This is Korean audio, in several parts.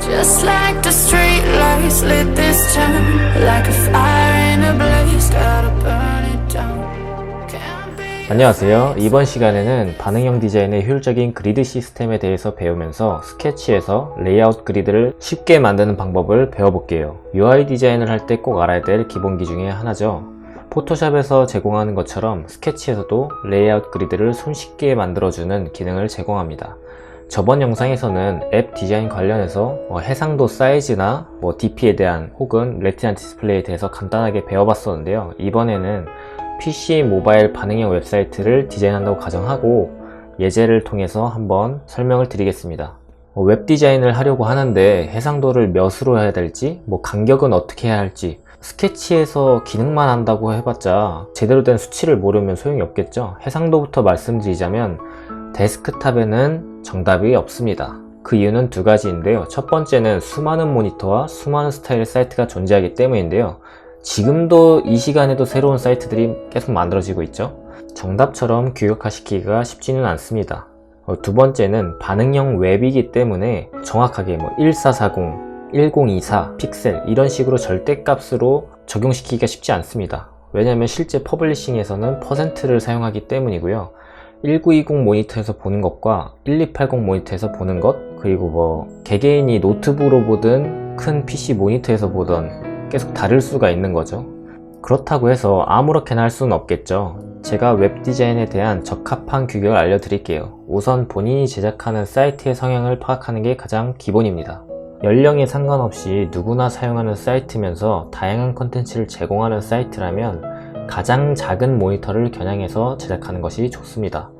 Just like the street lights lit this town, like a fire in a blaze, gotta burn it down. Can't be. 안녕하세요. 이번 시간에는 반응형 디자인의 효율적인 그리드 시스템에 대해서 배우면서 스케치에서 레이아웃 그리드를 쉽게 만드는 방법을 배워볼게요. UI 디자인을 할 때 꼭 알아야 될 기본기 중에 하나죠. 포토샵에서 제공하는 것처럼 스케치에서도 레이아웃 그리드를 손쉽게 만들어주는 기능을 제공합니다. 저번 영상에서는 앱 디자인 관련해서 해상도 사이즈나 DP에 대한 혹은 레티나 디스플레이에 대해서 간단하게 배워봤었는데요. 이번에는 PC 모바일 반응형 웹사이트를 디자인한다고 가정하고 예제를 통해서 한번 설명을 드리겠습니다. 웹 디자인을 하려고 하는데 해상도를 몇으로 해야 될지, 간격은 어떻게 해야 할지, 스케치에서 기능만 한다고 해봤자 제대로 된 수치를 모르면 소용이 없겠죠. 해상도부터 말씀드리자면 데스크탑에는 정답이 없습니다. 그 이유는 두 가지인데요. 첫 번째는 수많은 모니터와 수많은 스타일의 사이트가 존재하기 때문인데요. 지금도 이 시간에도 새로운 사이트들이 계속 만들어지고 있죠. 정답처럼 규격화시키기가 쉽지는 않습니다. 두 번째는 반응형 웹이기 때문에 정확하게 1440, 1024 픽셀 이런 식으로 절대값으로 적용시키기가 쉽지 않습니다. 왜냐하면 실제 퍼블리싱에서는 퍼센트를 사용하기 때문이고요. 1920 모니터에서 보는 것과 1280 모니터에서 보는 것, 그리고 개개인이 노트북으로 보든 큰 PC 모니터에서 보든 계속 다를 수가 있는 거죠. 그렇다고 해서 아무렇게나 할 수는 없겠죠. 제가 웹 디자인에 대한 적합한 규격을 알려드릴게요. 우선 본인이 제작하는 사이트의 성향을 파악하는 게 가장 기본입니다. 연령에 상관없이 누구나 사용하는 사이트면서 다양한 컨텐츠를 제공하는 사이트라면 가장 작은 모니터를 겨냥해서 제작하는 것이 좋습니다.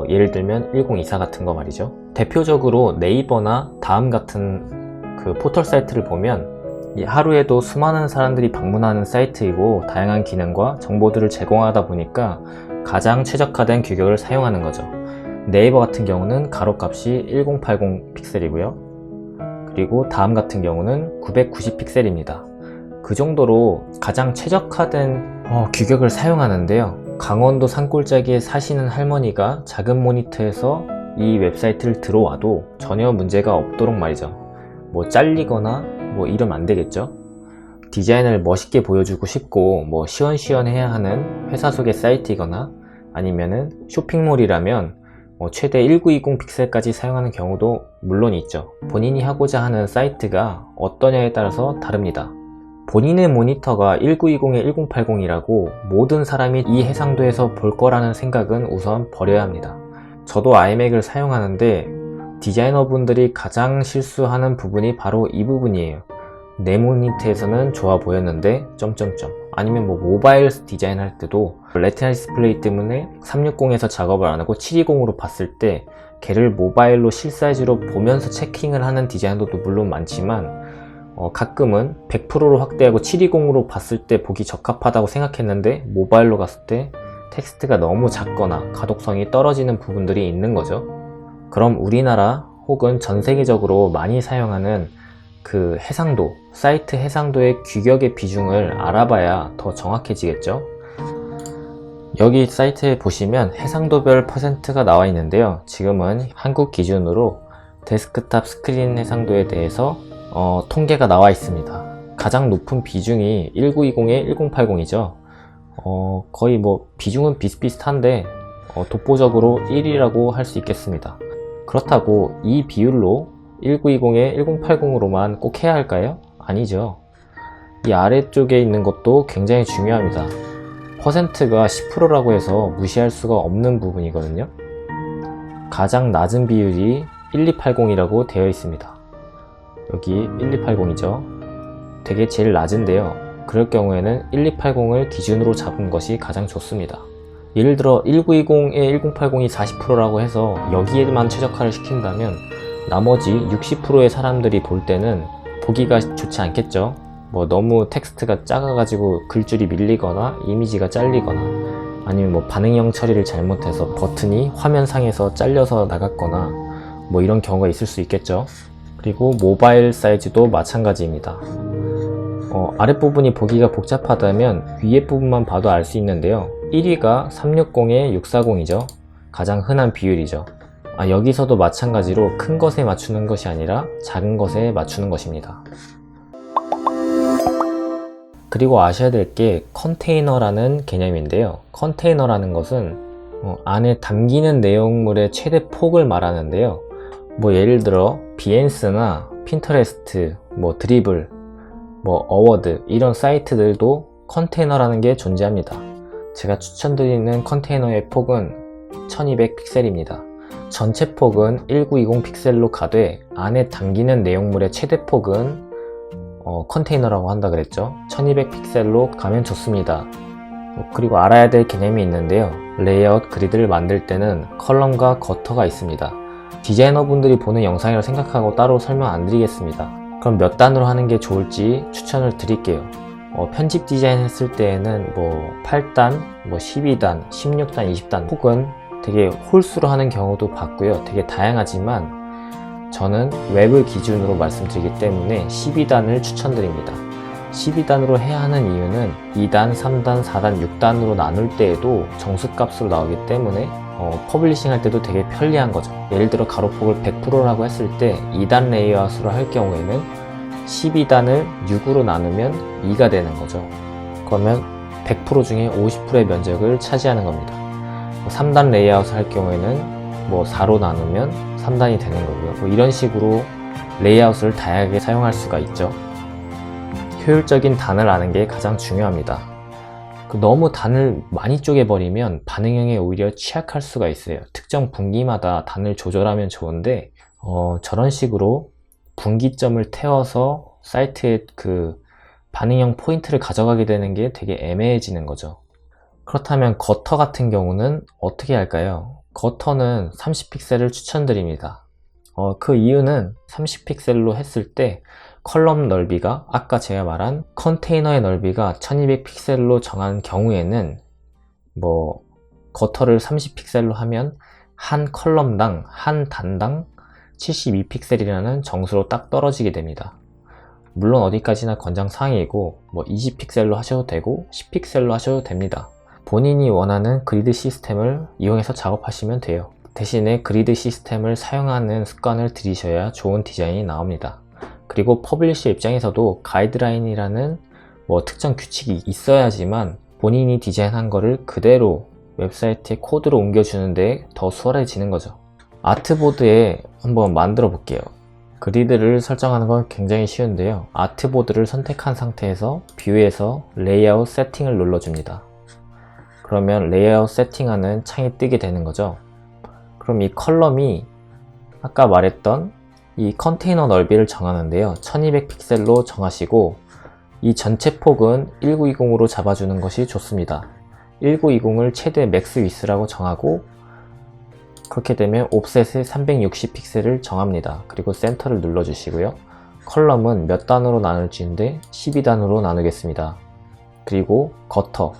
예를 들면 1024 같은 거 말이죠. 대표적으로 네이버나 다음 같은 그 포털 사이트를 보면 하루에도 수많은 사람들이 방문하는 사이트이고 다양한 기능과 정보들을 제공하다 보니까 가장 최적화된 규격을 사용하는 거죠. 네이버 같은 경우는 가로값이 1080 픽셀이고요. 그리고 다음 같은 경우는 990 픽셀입니다. 그 정도로 가장 최적화된 규격을 사용하는데요. 강원도 산골짜기에 사시는 할머니가 작은 모니터에서 이 웹사이트를 들어와도 전혀 문제가 없도록 말이죠. 잘리거나 이러면 안 되겠죠. 디자인을 멋있게 보여주고 싶고 시원시원해야 하는 회사 속의 사이트이거나 아니면은 쇼핑몰이라면 최대 1920 픽셀까지 사용하는 경우도 물론 있죠. 본인이 하고자 하는 사이트가 어떠냐에 따라서 다릅니다. 본인의 모니터가 1920에 1080이라고 모든 사람이 이 해상도에서 볼 거라는 생각은 우선 버려야 합니다. 저도 아이맥을 사용하는데 디자이너분들이 가장 실수하는 부분이 바로 이 부분이에요. 내 모니터에서는 좋아 보였는데 아니면 모바일 디자인 할 때도 레티나 디스플레이 때문에 360에서 작업을 안 하고 720으로 봤을 때 걔를 모바일로 실사이즈로 보면서 체킹을 하는 디자이너도 물론 많지만 가끔은 100%로 확대하고 720으로 봤을 때 보기 적합하다고 생각했는데 모바일로 갔을 때 텍스트가 너무 작거나 가독성이 떨어지는 부분들이 있는 거죠. 그럼 우리나라 혹은 전 세계적으로 많이 사용하는 그 해상도, 사이트 해상도의 규격의 비중을 알아봐야 더 정확해지겠죠. 여기 사이트에 보시면 해상도별 퍼센트가 나와 있는데요. 지금은 한국 기준으로 데스크탑 스크린 해상도에 대해서 통계가 나와 있습니다. 가장 높은 비중이 1920에 1080이죠. 거의 비중은 비슷비슷한데 독보적으로 1위라고 할 수 있겠습니다. 그렇다고 이 비율로 1920에 1080으로만 꼭 해야 할까요? 아니죠. 이 아래쪽에 있는 것도 굉장히 중요합니다. 퍼센트가 10%라고 해서 무시할 수가 없는 부분이거든요. 가장 낮은 비율이 1280이라고 되어 있습니다. 여기 1280이죠. 되게 제일 낮은데요. 그럴 경우에는 1280을 기준으로 잡은 것이 가장 좋습니다. 예를 들어 1920에 1080이 40%라고 해서 여기에만 최적화를 시킨다면 나머지 60%의 사람들이 볼 때는 보기가 좋지 않겠죠. 너무 텍스트가 작아가지고 글줄이 밀리거나 이미지가 잘리거나 아니면 반응형 처리를 잘못해서 버튼이 화면상에서 잘려서 나갔거나 이런 경우가 있을 수 있겠죠. 그리고 모바일 사이즈도 마찬가지입니다. 아랫부분이 보기가 복잡하다면 위에 부분만 봐도 알 수 있는데요. 1위가 360에 640이죠. 가장 흔한 비율이죠. 여기서도 마찬가지로 큰 것에 맞추는 것이 아니라 작은 것에 맞추는 것입니다. 그리고 아셔야 될 게 컨테이너라는 개념인데요. 컨테이너라는 것은 안에 담기는 내용물의 최대 폭을 말하는데요. 예를 들어 비엔스나 핀터레스트, 드리블, 어워드 이런 사이트들도 컨테이너라는 게 존재합니다. 제가 추천드리는 컨테이너의 폭은 1200 픽셀입니다. 전체 폭은 1920 픽셀로 가되 안에 담기는 내용물의 최대 폭은 컨테이너라고 한다 그랬죠. 1200 픽셀로 가면 좋습니다. 그리고 알아야 될 개념이 있는데요. 레이아웃 그리드를 만들 때는 컬럼과 거터가 있습니다. 디자이너분들이 보는 영상이라고 생각하고 따로 설명 안 드리겠습니다. 그럼 몇 단으로 하는 게 좋을지 추천을 드릴게요. 편집 디자인 했을 때에는 8단, 12단, 16단, 20단 혹은 되게 홀수로 하는 경우도 봤고요. 되게 다양하지만 저는 웹을 기준으로 말씀드리기 때문에 12단을 추천드립니다. 12단으로 해야 하는 이유는 2단, 3단, 4단, 6단으로 나눌 때에도 정수값으로 나오기 때문에 퍼블리싱 할 때도 되게 편리한 거죠. 예를 들어 가로폭을 100%라고 했을 때 2단 레이아웃으로 할 경우에는 12단을 6으로 나누면 2가 되는 거죠. 그러면 100% 중에 50%의 면적을 차지하는 겁니다. 3단 레이아웃을 할 경우에는 4로 나누면 3단이 되는 거고요. 이런 식으로 레이아웃을 다양하게 사용할 수가 있죠. 효율적인 단을 아는 게 가장 중요합니다. 너무 단을 많이 쪼개버리면 반응형에 오히려 취약할 수가 있어요. 특정 분기마다 단을 조절하면 좋은데 저런 식으로 분기점을 태워서 사이트에 그 반응형 포인트를 가져가게 되는 게 되게 애매해지는 거죠. 그렇다면 거터 같은 경우는 어떻게 할까요? 거터는 30픽셀을 추천드립니다. 그 이유는 30픽셀로 했을 때 컬럼 넓이가 아까 제가 말한 컨테이너의 넓이가 1200픽셀로 정한 경우에는 거터를 30픽셀로 하면 한 컬럼당 한 단당 72픽셀이라는 정수로 딱 떨어지게 됩니다. 물론 어디까지나 권장사항이고 20픽셀로 하셔도 되고 10픽셀로 하셔도 됩니다. 본인이 원하는 그리드 시스템을 이용해서 작업하시면 돼요. 대신에 그리드 시스템을 사용하는 습관을 들이셔야 좋은 디자인이 나옵니다. 그리고 퍼블리셔 입장에서도 가이드라인이라는 특정 규칙이 있어야지만 본인이 디자인한 거를 그대로 웹사이트에 코드로 옮겨주는데 더 수월해지는 거죠. 아트보드에 한번 만들어 볼게요. 그리드를 설정하는 건 굉장히 쉬운데요. 아트보드를 선택한 상태에서 뷰에서 레이아웃 세팅을 눌러줍니다. 그러면 레이아웃 세팅하는 창이 뜨게 되는 거죠. 그럼 이 컬럼이 아까 말했던 이 컨테이너 넓이를 정하는데요. 1200픽셀로 정하시고 이 전체 폭은 1920으로 잡아주는 것이 좋습니다. 1920을 최대 맥스 위스라고 정하고 그렇게 되면 옵셋에 360픽셀을 정합니다. 그리고 센터를 눌러주시고요. 컬럼은 몇 단으로 나눌지인데 12단으로 나누겠습니다. 그리고 거터,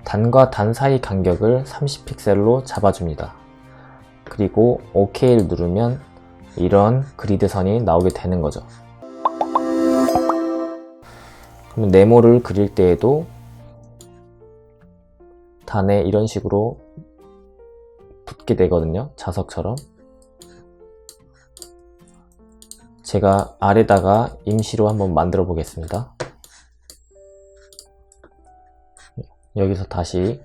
단과 단 사이 간격을 30픽셀로 잡아줍니다. 그리고 OK를 누르면 이런 그리드 선이 나오게 되는 거죠. 그러면 네모를 그릴 때에도 단에 이런 식으로 붙게 되거든요. 자석처럼. 제가 아래다가 임시로 한번 만들어 보겠습니다. 여기서 다시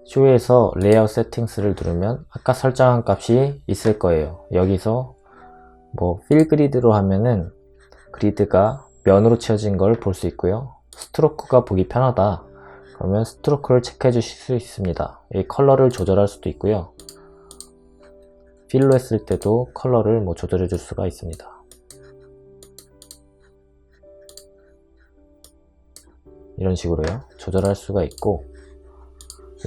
쇼에서 레이아웃 세팅스를 누르면 아까 설정한 값이 있을 거예요. 여기서 필 그리드로 하면은 그리드가 면으로 채워진 걸 볼 수 있고요. 스트로크가 보기 편하다 그러면 스트로크를 체크해 주실 수 있습니다. 이 컬러를 조절할 수도 있고요. 필로 했을 때도 컬러를 조절해 줄 수가 있습니다. 이런 식으로요. 조절할 수가 있고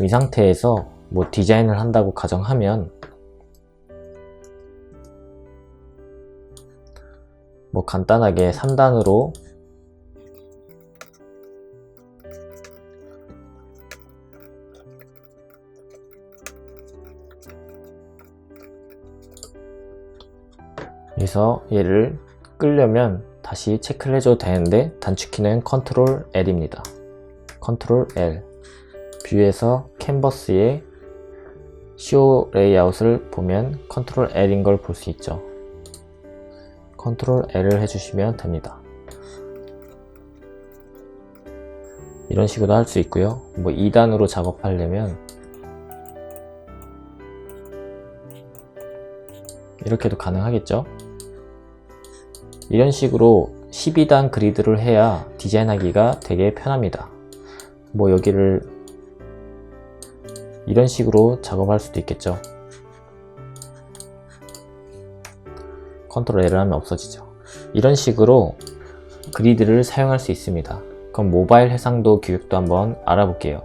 이 상태에서 디자인을 한다고 가정하면 간단하게 3단으로 여기서 얘를 끌려면 다시 체크를 해줘도 되는데 단축키는 컨트롤 L입니다. 컨트롤 L 뷰에서 캔버스에 쇼 레이아웃을 보면 컨트롤 L인 걸 볼 수 있죠. 컨트롤 L을 해주시면 됩니다. 이런 식으로 할 수 있고요. 뭐 2단으로 작업하려면 이렇게도 가능하겠죠. 이런 식으로 12단 그리드를 해야 디자인하기가 되게 편합니다. 뭐 여기를 이런 식으로 작업할 수도 있겠죠. 컨트롤 L을 하면 없어지죠. 이런 식으로 그리드를 사용할 수 있습니다. 그럼 모바일 해상도 교육도 한번 알아볼게요.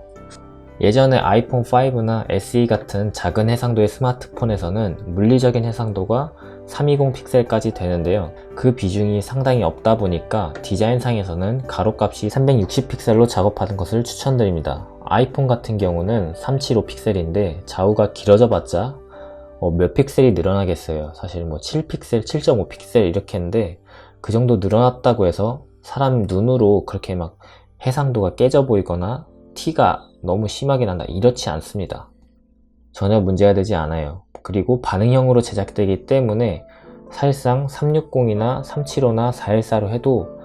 예전에 아이폰 5나 SE 같은 작은 해상도의 스마트폰에서는 물리적인 해상도가 320 픽셀까지 되는데요. 그 비중이 상당히 없다 보니까 디자인상에서는 가로값이 360 픽셀로 작업하는 것을 추천드립니다. 아이폰 같은 경우는 375 픽셀인데 좌우가 길어져 봤자 몇 픽셀이 늘어나겠어요. 사실 뭐 7픽셀, 7.5 픽셀 이렇게 했는데 그 정도 늘어났다고 해서 사람 눈으로 그렇게 막 해상도가 깨져 보이거나 티가 너무 심하게 난다, 이렇지 않습니다. 전혀 문제가 되지 않아요. 그리고 반응형으로 제작되기 때문에 사실상 360이나 375나 414로 해도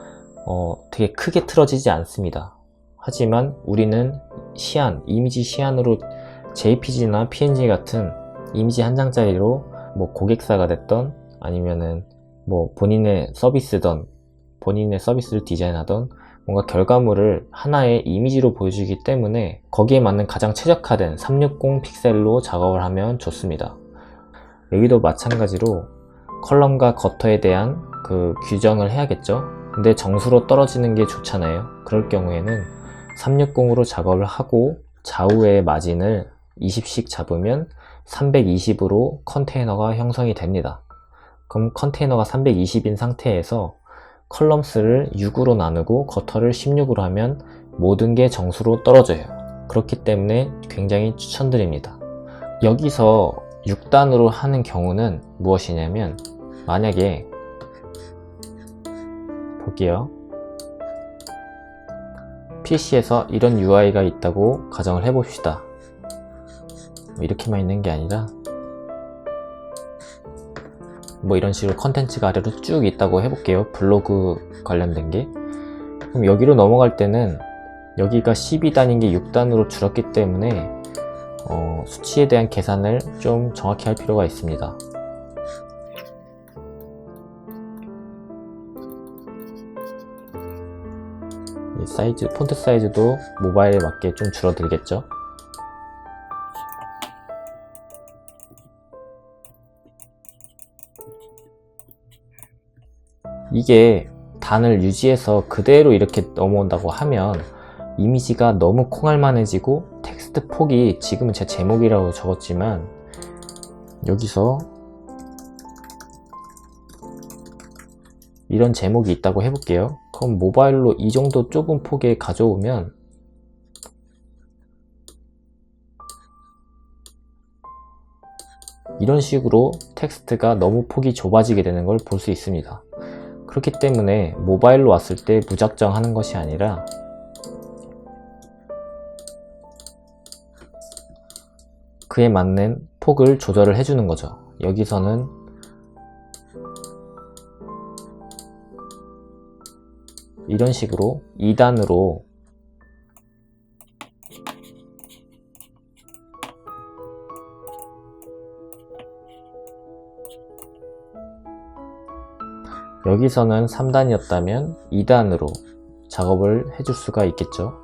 되게 크게 틀어지지 않습니다. 하지만 우리는 시안, 이미지 시안으로 JPG나 PNG 같은 이미지 한 장짜리로 뭐 고객사가 됐던 아니면은 뭐 본인의 서비스든 본인의 서비스를 디자인하던 뭔가 결과물을 하나의 이미지로 보여주기 때문에 거기에 맞는 가장 최적화된 360 픽셀로 작업을 하면 좋습니다. 여기도 마찬가지로 컬럼과 거터에 대한 그 규정을 해야겠죠. 근데 정수로 떨어지는 게 좋잖아요. 그럴 경우에는 360으로 작업을 하고 좌우의 마진을 20씩 잡으면 320으로 컨테이너가 형성이 됩니다. 그럼 컨테이너가 320인 상태에서 컬럼스를 6으로 나누고 거터를 16으로 하면 모든 게 정수로 떨어져요. 그렇기 때문에 굉장히 추천드립니다. 여기서 6단으로 하는 경우는 무엇이냐면, 만약에 볼게요. PC에서 이런 UI가 있다고 가정을 해봅시다. 이렇게만 있는 게 아니라 뭐 이런 식으로 컨텐츠가 아래로 쭉 있다고 해볼게요. 블로그 관련된 게. 그럼 여기로 넘어갈 때는 여기가 12단인 게 6단으로 줄었기 때문에 수치에 대한 계산을 좀 정확히 할 필요가 있습니다. 이 사이즈, 폰트 사이즈도 모바일에 맞게 좀 줄어들겠죠. 이게 단을 유지해서 그대로 이렇게 넘어온다고 하면 이미지가 너무 콩알만해지고 텍스트 폭이, 지금은 제 제목이라고 적었지만 여기서 이런 제목이 있다고 해볼게요. 그럼 모바일로 이 정도 좁은 폭에 가져오면 이런 식으로 텍스트가 너무 폭이 좁아지게 되는 걸 볼 수 있습니다. 그렇기 때문에 모바일로 왔을 때 무작정 하는 것이 아니라 그에 맞는 폭을 조절을 해주는 거죠. 여기서는 이런 식으로 2단으로 여기서는 3단이었다면 2단으로 작업을 해줄 수가 있겠죠.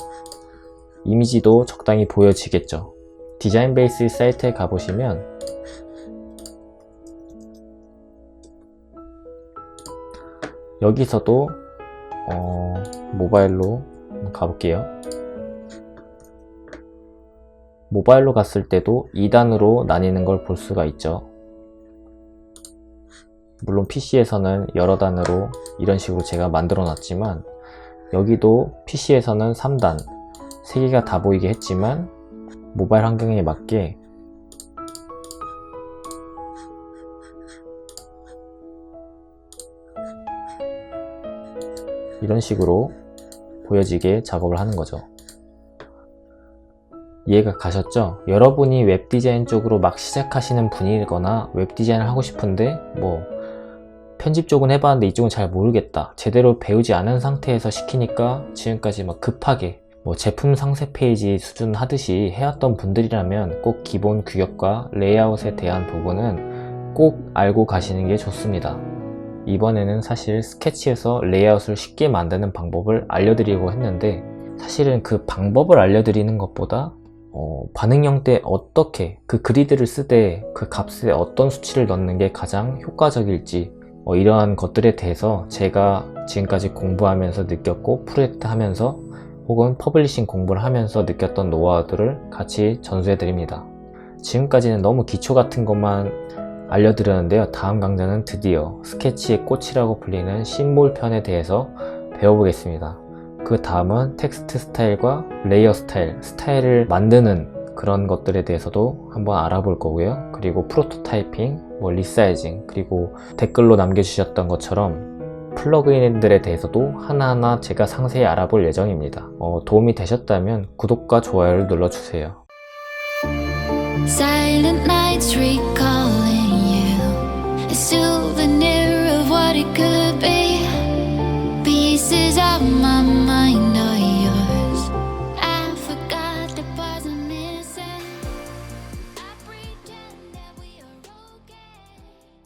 이미지도 적당히 보여지겠죠. 디자인 베이스 사이트에 가보시면 여기서도 모바일로 가볼게요. 모바일로 갔을 때도 2단으로 나뉘는 걸 볼 수가 있죠. 물론 PC에서는 여러 단으로 이런 식으로 제가 만들어 놨지만 여기도 PC에서는 3단 3개가 다 보이게 했지만 모바일 환경에 맞게 이런 식으로 보여지게 작업을 하는 거죠. 이해가 가셨죠? 여러분이 웹디자인 쪽으로 막 시작하시는 분이거나 웹디자인을 하고 싶은데 편집 쪽은 해봤는데 이쪽은 잘 모르겠다, 제대로 배우지 않은 상태에서 시키니까 지금까지 막 급하게 제품 상세 페이지 수준 하듯이 해왔던 분들이라면 꼭 기본 규격과 레이아웃에 대한 부분은 꼭 알고 가시는 게 좋습니다. 이번에는 사실 스케치에서 레이아웃을 쉽게 만드는 방법을 알려드리려고 했는데, 사실은 그 방법을 알려드리는 것보다 반응형 때 어떻게 그 그리드를 쓰되 그 값에 어떤 수치를 넣는 게 가장 효과적일지 이러한 것들에 대해서 제가 지금까지 공부하면서 느꼈고 프로젝트 하면서 혹은 퍼블리싱 공부를 하면서 느꼈던 노하우들을 같이 전수해 드립니다. 지금까지는 너무 기초 같은 것만 알려드렸는데요. 다음 강좌는 드디어 스케치의 꽃이라고 불리는 심볼 편에 대해서 배워보겠습니다. 그 다음은 텍스트 스타일과 레이어 스타일을 만드는 그런 것들에 대해서도 한번 알아볼 거고요. 그리고 프로토타이핑, 리사이징, 그리고 댓글로 남겨주셨던 것처럼 플러그인들에 대해서도 하나하나 제가 상세히 알아볼 예정입니다. 도움이 되셨다면 구독과 좋아요를 눌러주세요. Silent nights recall